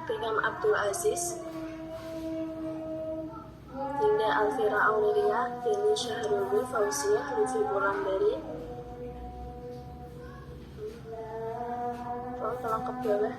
Pingam Abdul Aziz, Dinda Alvira Aurelia, Deni Syahrul Fauziah, Lutfi Wulandari. Tolong ke bawah.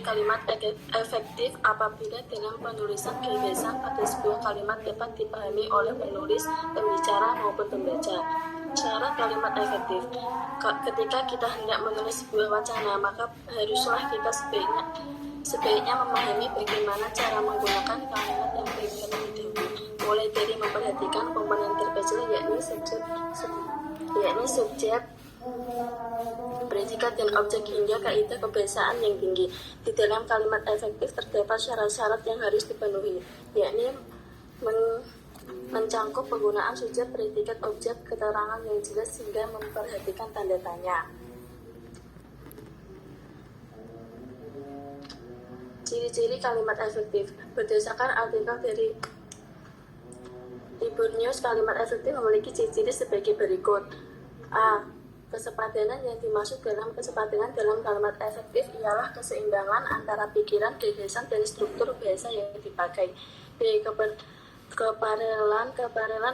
Kalimat efektif apabila dalam penulisan gagasan pada sebuah kalimat dapat dipahami oleh penulis, pembicara maupun pembaca. Syarat kalimat efektif. Ketika kita hendak menulis sebuah wacana, maka haruslah kita sebaiknya memahami bagaimana cara menggunakan kalimat yang baik terlebih dahulu, mulai dari memperhatikan komponen terkecil yakni subjek, predikat dan objek hingga kaidah kebahasaan yang tinggi. Di dalam kalimat efektif terdapat syarat-syarat yang harus dipenuhi, yakni mencangkup penggunaan subjek, predikat, objek, keterangan yang jelas hingga memperhatikan tanda tanya. Ciri-ciri kalimat efektif. Berdasarkan artikel dari Iburnews, kalimat efektif memiliki ciri-ciri sebagai berikut. A. Kesepadanan. Yang dimaksud dalam kesepadanan dalam kalimat efektif ialah keseimbangan antara pikiran, gagasan, dan struktur bahasa yang dipakai. B. Keparelan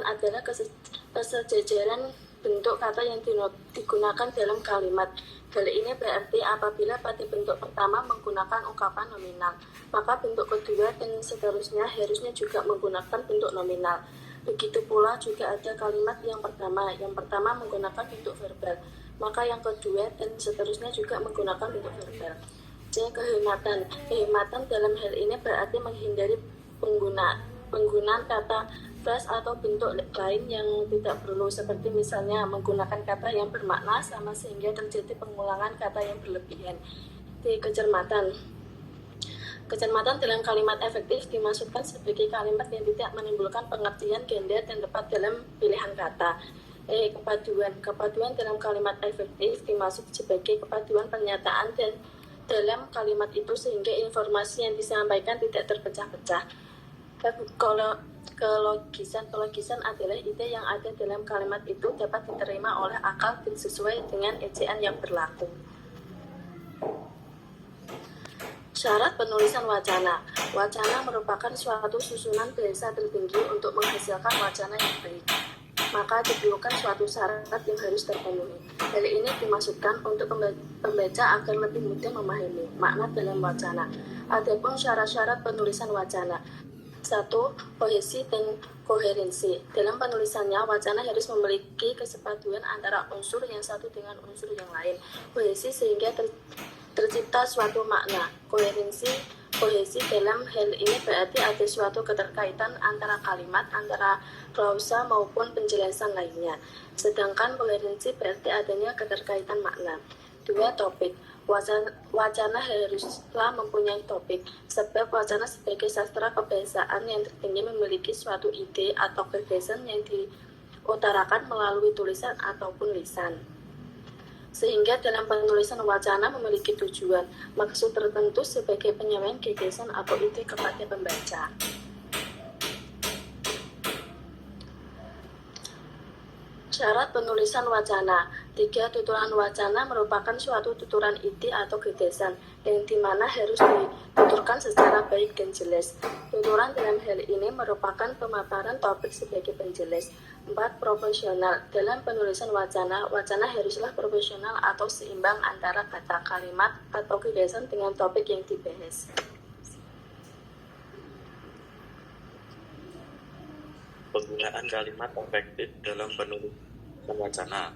adalah kesejajaran bentuk kata yang digunakan dalam kalimat. Hal ini berarti apabila pada bentuk pertama menggunakan ungkapan nominal, maka bentuk kedua dan seterusnya harusnya juga menggunakan bentuk nominal. Begitu pula juga ada kalimat yang pertama menggunakan bentuk verbal, maka yang kedua dan seterusnya juga menggunakan bentuk verbal. C. Kehematan dalam hal ini berarti menghindari penggunaan kata frase atau bentuk lain yang tidak perlu, seperti misalnya menggunakan kata yang bermakna sama sehingga terjadi pengulangan kata yang berlebihan. D. Kecermatan dalam kalimat efektif dimaksudkan sebagai kalimat yang tidak menimbulkan pengertian ganda dan tepat dalam pilihan kata. E. Kepaduan dalam kalimat efektif dimaksud sebagai kepaduan pernyataan dan dalam kalimat itu sehingga informasi yang disampaikan tidak terpecah-pecah. Kelogisan adalah ide yang ada dalam kalimat itu dapat diterima oleh akal dan sesuai dengan ejaan yang berlaku. Syarat penulisan wacana. Wacana merupakan suatu susunan bahasa tertinggi untuk menghasilkan wacana yang baik. Maka diperlukan suatu syarat yang harus terpenuhi. Hal ini dimaksudkan untuk pembaca agar lebih mudah memahami makna dalam wacana. Adapun syarat-syarat penulisan wacana. 1. Kohesi dan koherensi. Dalam penulisannya, wacana harus memiliki kesepaduan antara unsur yang satu dengan unsur yang lain. Kohesi sehingga tercipta suatu makna. Kohesi dalam hal ini berarti ada suatu keterkaitan antara kalimat, antara klausa maupun penjelasan lainnya. Sedangkan koherensi berarti adanya keterkaitan makna. 2. Topik. Wacana haruslah mempunyai topik, sebab wacana sebagai sastra kebahasaan yang tertinggi memiliki suatu ide atau gagasan yang diutarakan melalui tulisan ataupun lisan. Sehingga dalam penulisan wacana memiliki tujuan, maksud tertentu sebagai penyampaian gagasan atau ide kepada pembaca. Syarat penulisan wacana. 3. Tuturan wacana merupakan suatu tuturan ide atau gagasan yang dimana harus dituturkan secara baik dan jelas. Tuturan dalam hal ini merupakan pemaparan topik sebagai penjelas. 4. Proporsional. Dalam penulisan wacana haruslah proporsional atau seimbang antara kata, kalimat, atau gagasan dengan topik yang dibahas. Penggunaan kalimat efektif dalam penulisan wacana.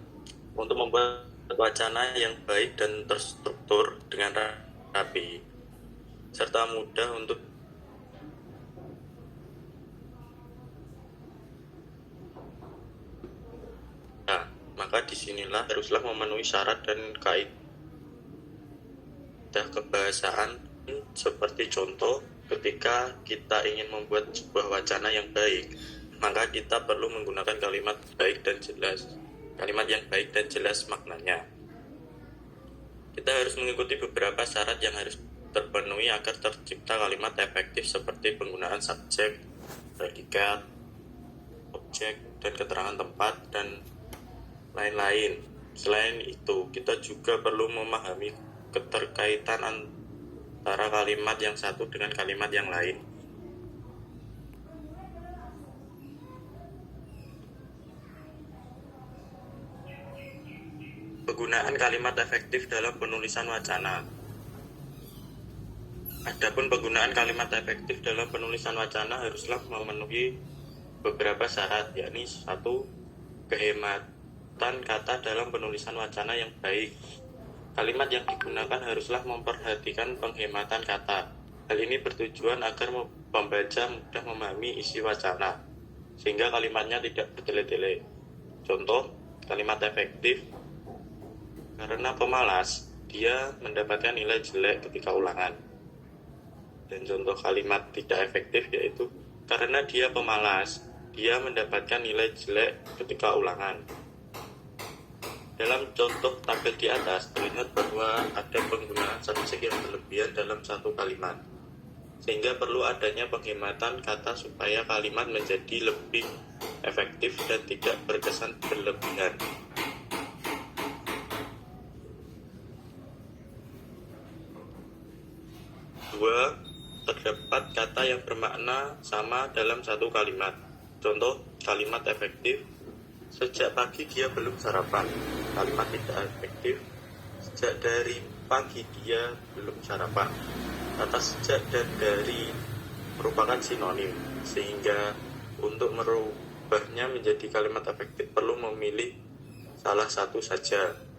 Untuk membuat wacana yang baik dan terstruktur dengan rapi serta mudah untuk maka disinilah haruslah memenuhi syarat dan kaidah kebahasaan. Seperti contoh, ketika kita ingin membuat sebuah wacana yang baik, maka kita perlu menggunakan kalimat baik dan jelas. Kalimat yang baik dan jelas maknanya. Kita harus mengikuti beberapa syarat yang harus terpenuhi agar tercipta kalimat efektif seperti penggunaan subjek, predikat, objek, dan keterangan tempat, dan lain-lain. Selain itu, kita juga perlu memahami keterkaitan antara kalimat yang satu dengan kalimat yang lain. Penggunaan kalimat efektif dalam penulisan wacana. Adapun penggunaan kalimat efektif dalam penulisan wacana haruslah memenuhi beberapa syarat, yakni 1. Kehematan kata dalam penulisan wacana yang baik. Kalimat yang digunakan haruslah memperhatikan penghematan kata. Hal ini bertujuan agar pembaca mudah memahami isi wacana, sehingga kalimatnya tidak bertele-tele. Contoh, kalimat efektif: karena pemalas, dia mendapatkan nilai jelek ketika ulangan. Dan contoh kalimat tidak efektif yaitu: karena dia pemalas, dia mendapatkan nilai jelek ketika ulangan. Dalam contoh tabel di atas, terlihat bahwa ada penggunaan subjek yang berlebihan dalam satu kalimat, sehingga perlu adanya penghematan kata supaya kalimat menjadi lebih efektif dan tidak berkesan berlebihan. Dua, terdapat kata yang bermakna sama dalam satu kalimat. Contoh kalimat efektif: sejak pagi dia belum sarapan. Kalimat tidak efektif: sejak dari pagi dia belum sarapan. Kata sejak dan dari merupakan sinonim, sehingga untuk merubahnya menjadi kalimat efektif perlu memilih salah satu saja.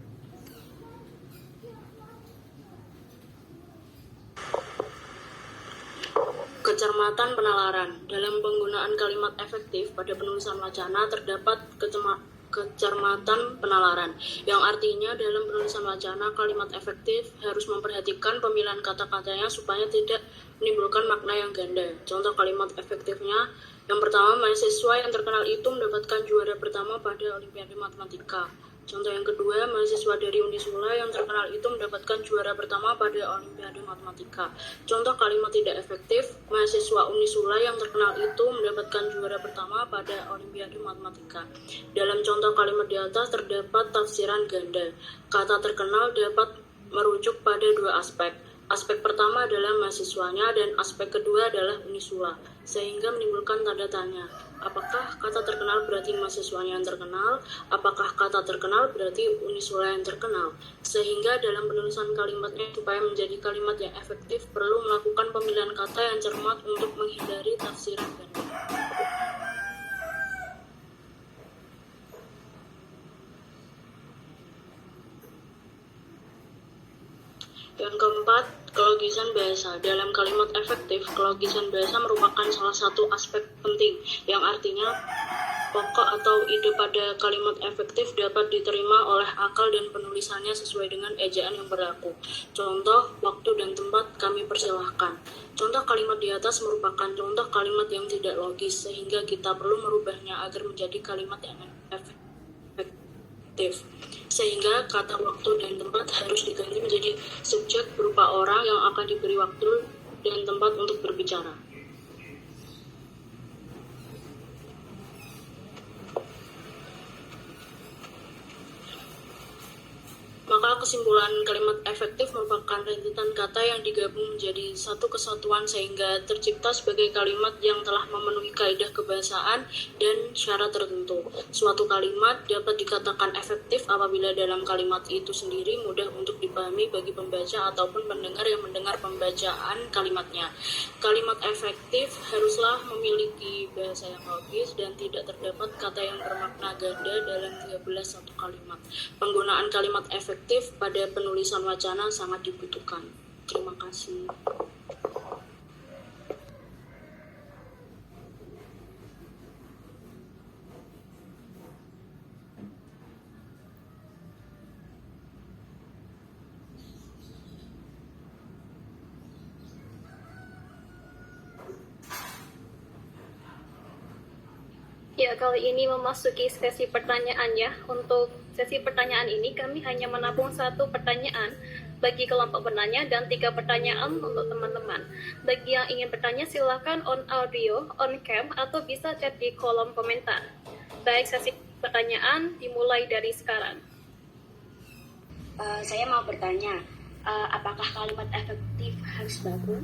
Kecermatan penalaran. Dalam penggunaan kalimat efektif pada penulisan wacana terdapat kecermatan penalaran, yang artinya dalam penulisan wacana kalimat efektif harus memperhatikan pemilihan kata-katanya supaya tidak menimbulkan makna yang ganda. Contoh kalimat efektifnya: yang pertama, mahasiswa yang terkenal itu mendapatkan juara pertama pada Olimpiade Matematika. Contoh yang kedua, mahasiswa dari Unisula yang terkenal itu mendapatkan juara pertama pada Olimpiade Matematika. Contoh kalimat tidak efektif: mahasiswa Unisula yang terkenal itu mendapatkan juara pertama pada Olimpiade Matematika. Dalam contoh kalimat di atas terdapat tafsiran ganda. Kata terkenal dapat merujuk pada dua aspek. Aspek pertama adalah mahasiswanya dan aspek kedua adalah Unisula, sehingga menimbulkan tanda tanya. Apakah kata terkenal berarti mahasiswanya yang terkenal? Apakah kata terkenal berarti Unisula yang terkenal? Sehingga dalam penulisan kalimatnya supaya menjadi kalimat yang efektif perlu melakukan pemilihan kata yang cermat untuk menghindari tafsiran ganda. Yang keempat, kelogisan bahasa. Dalam kalimat efektif, kelogisan bahasa merupakan salah satu aspek penting, yang artinya pokok atau ide pada kalimat efektif dapat diterima oleh akal dan penulisannya sesuai dengan ejaan yang berlaku. Contoh, waktu dan tempat kami persilahkan. Contoh kalimat di atas merupakan contoh kalimat yang tidak logis, sehingga kita perlu merubahnya agar menjadi kalimat yang efektif. Sehingga kata waktu dan tempat harus diganti menjadi subjek berupa orang yang akan diberi waktu dan tempat untuk berbicara. Maka kesimpulan kalimat efektif merupakan rentetan kata yang digabung menjadi satu kesatuan sehingga tercipta sebagai kalimat yang telah memenuhi kaidah kebahasaan dan syarat tertentu. Suatu kalimat dapat dikatakan efektif apabila dalam kalimat itu sendiri mudah untuk dipahami bagi pembaca ataupun pendengar yang mendengar pembacaan kalimatnya. Kalimat efektif haruslah memiliki bahasa yang logis dan tidak terdapat kata yang bermakna ganda dalam 13 satu kalimat. Penggunaan kalimat efektif pada penulisan wacana sangat dibutuhkan. Terima kasih. Ya, kali ini memasuki sesi pertanyaannya. Untuk sesi pertanyaan ini kami hanya menampung 1 pertanyaan bagi kelompok penanya dan 3 pertanyaan untuk teman-teman. Bagi yang ingin bertanya silakan on audio, on cam, atau bisa chat di kolom komentar. Baik, sesi pertanyaan dimulai dari sekarang. Saya mau bertanya, apakah kalimat efektif harus baku?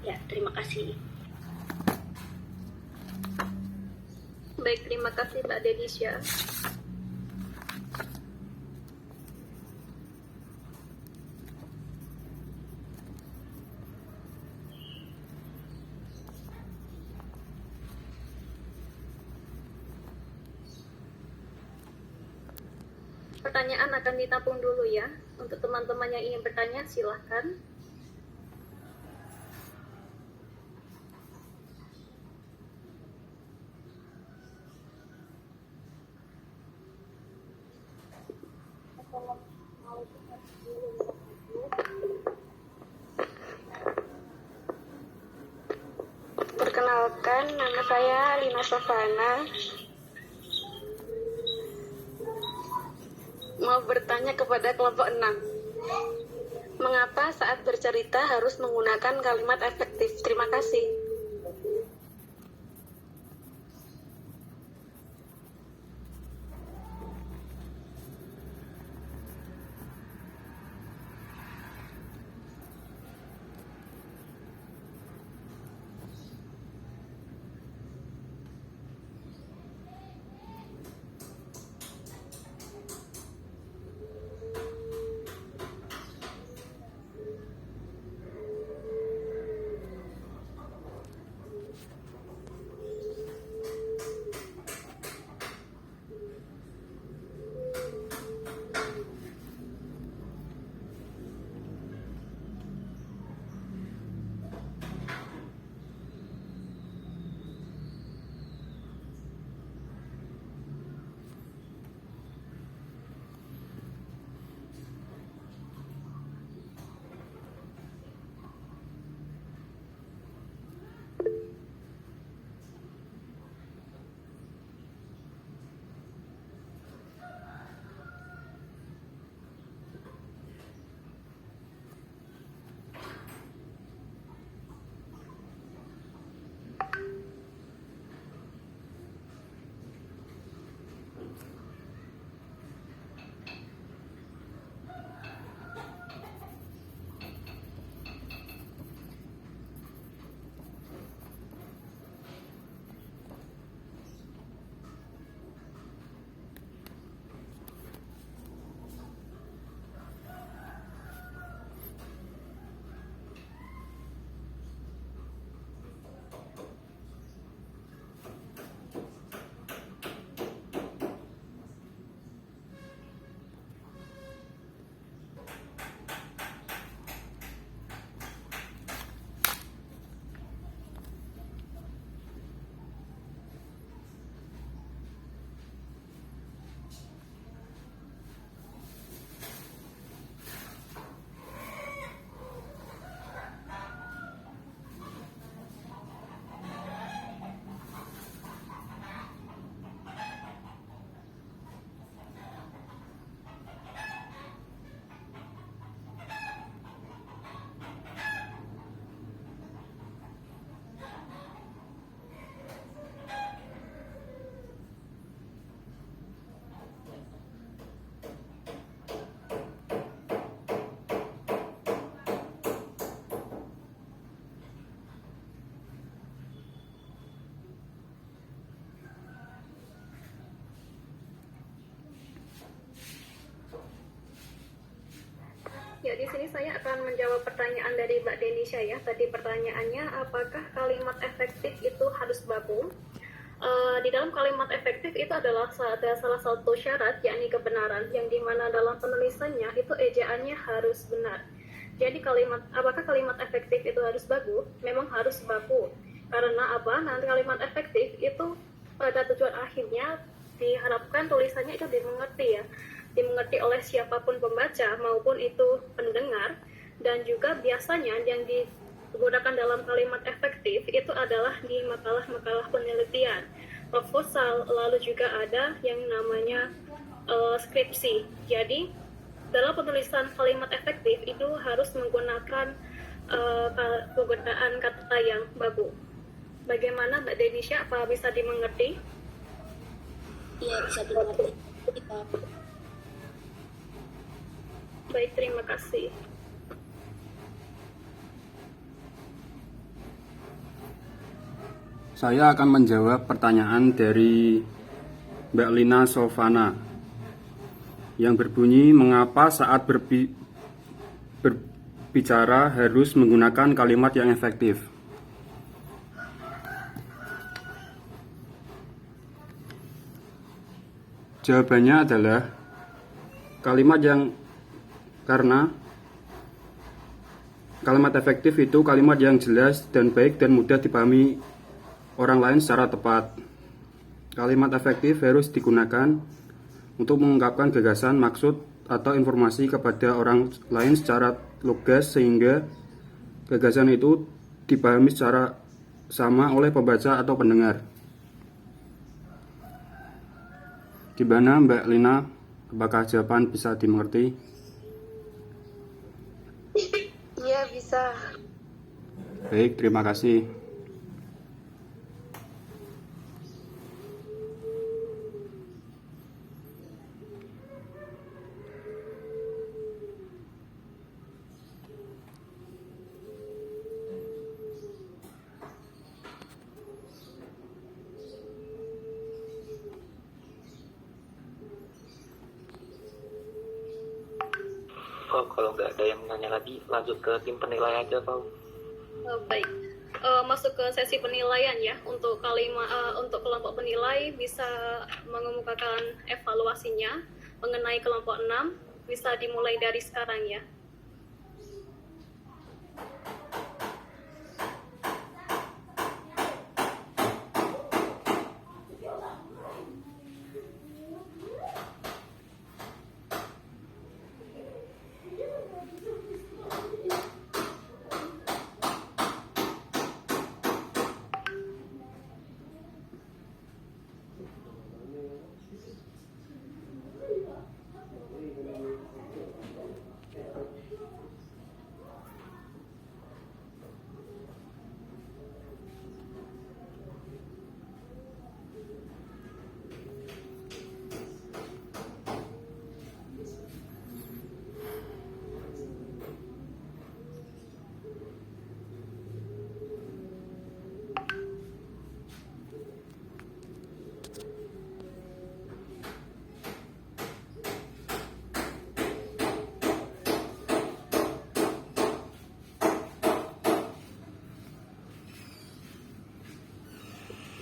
Ya, terima kasih. Baik, terima kasih Mbak Denisha. Pertanyaan akan ditampung dulu ya. Untuk teman-teman yang ingin bertanya, silahkan. Perkenalkan, nama saya Lina Sofana. Mau bertanya kepada kelompok 6. Mengapa saat bercerita harus menggunakan kalimat efektif? Terima kasih. Ya, di sini saya akan menjawab pertanyaan dari Mbak Denisha ya. Tadi pertanyaannya, apakah kalimat efektif itu harus baku? Di dalam kalimat efektif itu adalah ada salah satu syarat, yakni kebenaran, yang dimana dalam penulisannya itu ejaannya harus benar. Jadi apakah kalimat efektif itu harus baku? Memang harus baku. Karena apa? Nanti kalimat efektif itu pada tujuan akhirnya diharapkan tulisannya itu dimengerti oleh siapapun pembaca maupun itu pendengar. Dan juga biasanya yang digunakan dalam kalimat efektif itu adalah di makalah-makalah penelitian. proposal, lalu juga ada yang namanya skripsi. Jadi dalam penulisan kalimat efektif itu harus menggunakan penggunaan kata yang baku. Bagaimana Mbak Denisha, apa bisa dimengerti? Iya, bisa dimengerti. Baik, terima kasih. Saya akan menjawab pertanyaan dari Mbak Lina Sofana yang berbunyi, mengapa saat berbicara harus menggunakan kalimat yang efektif? Jawabannya adalah karena kalimat efektif itu kalimat yang jelas dan baik dan mudah dipahami orang lain secara tepat. Kalimat efektif harus digunakan untuk mengungkapkan gagasan, maksud, atau informasi kepada orang lain secara lugas sehingga gagasan itu dipahami secara sama oleh pembaca atau pendengar. Gimana Mbak Lina? Apakah jawaban bisa dimengerti? Iya, bisa. Baik, terima kasih. Oh, kalau nggak ada yang nanya lagi, lanjut ke tim penilai aja, Pak. Baik, masuk ke sesi penilaian ya. Untuk untuk kelompok penilai bisa mengemukakan evaluasinya mengenai kelompok 6, bisa dimulai dari sekarang ya.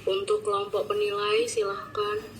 Untuk kelompok penilai, silahkan.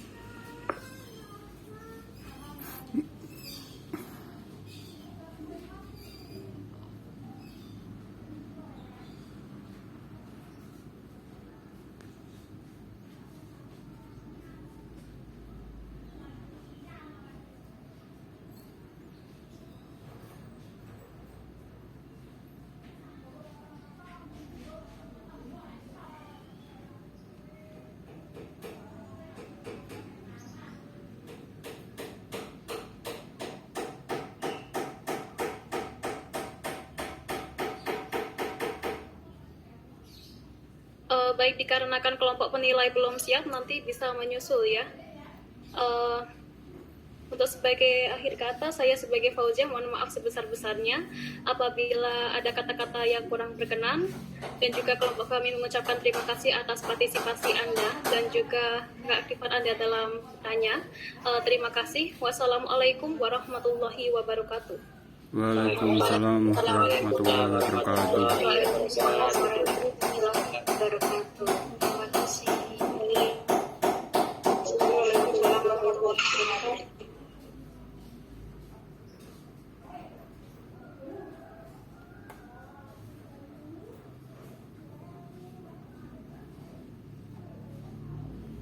Baik, dikarenakan kelompok penilai belum siap, nanti bisa menyusul ya. Untuk sebagai akhir kata, saya sebagai Fauzia mohon maaf sebesar-besarnya apabila ada kata-kata yang kurang berkenan, dan juga kelompok kami mengucapkan terima kasih atas partisipasi Anda dan juga keaktifan Anda dalam tanya. Terima kasih. Wassalamualaikum warahmatullahi wabarakatuh. Waalaikumsalam warahmatullahi wabarakatuh. Waalaikumsalam warahmatullahi wabarakatuh.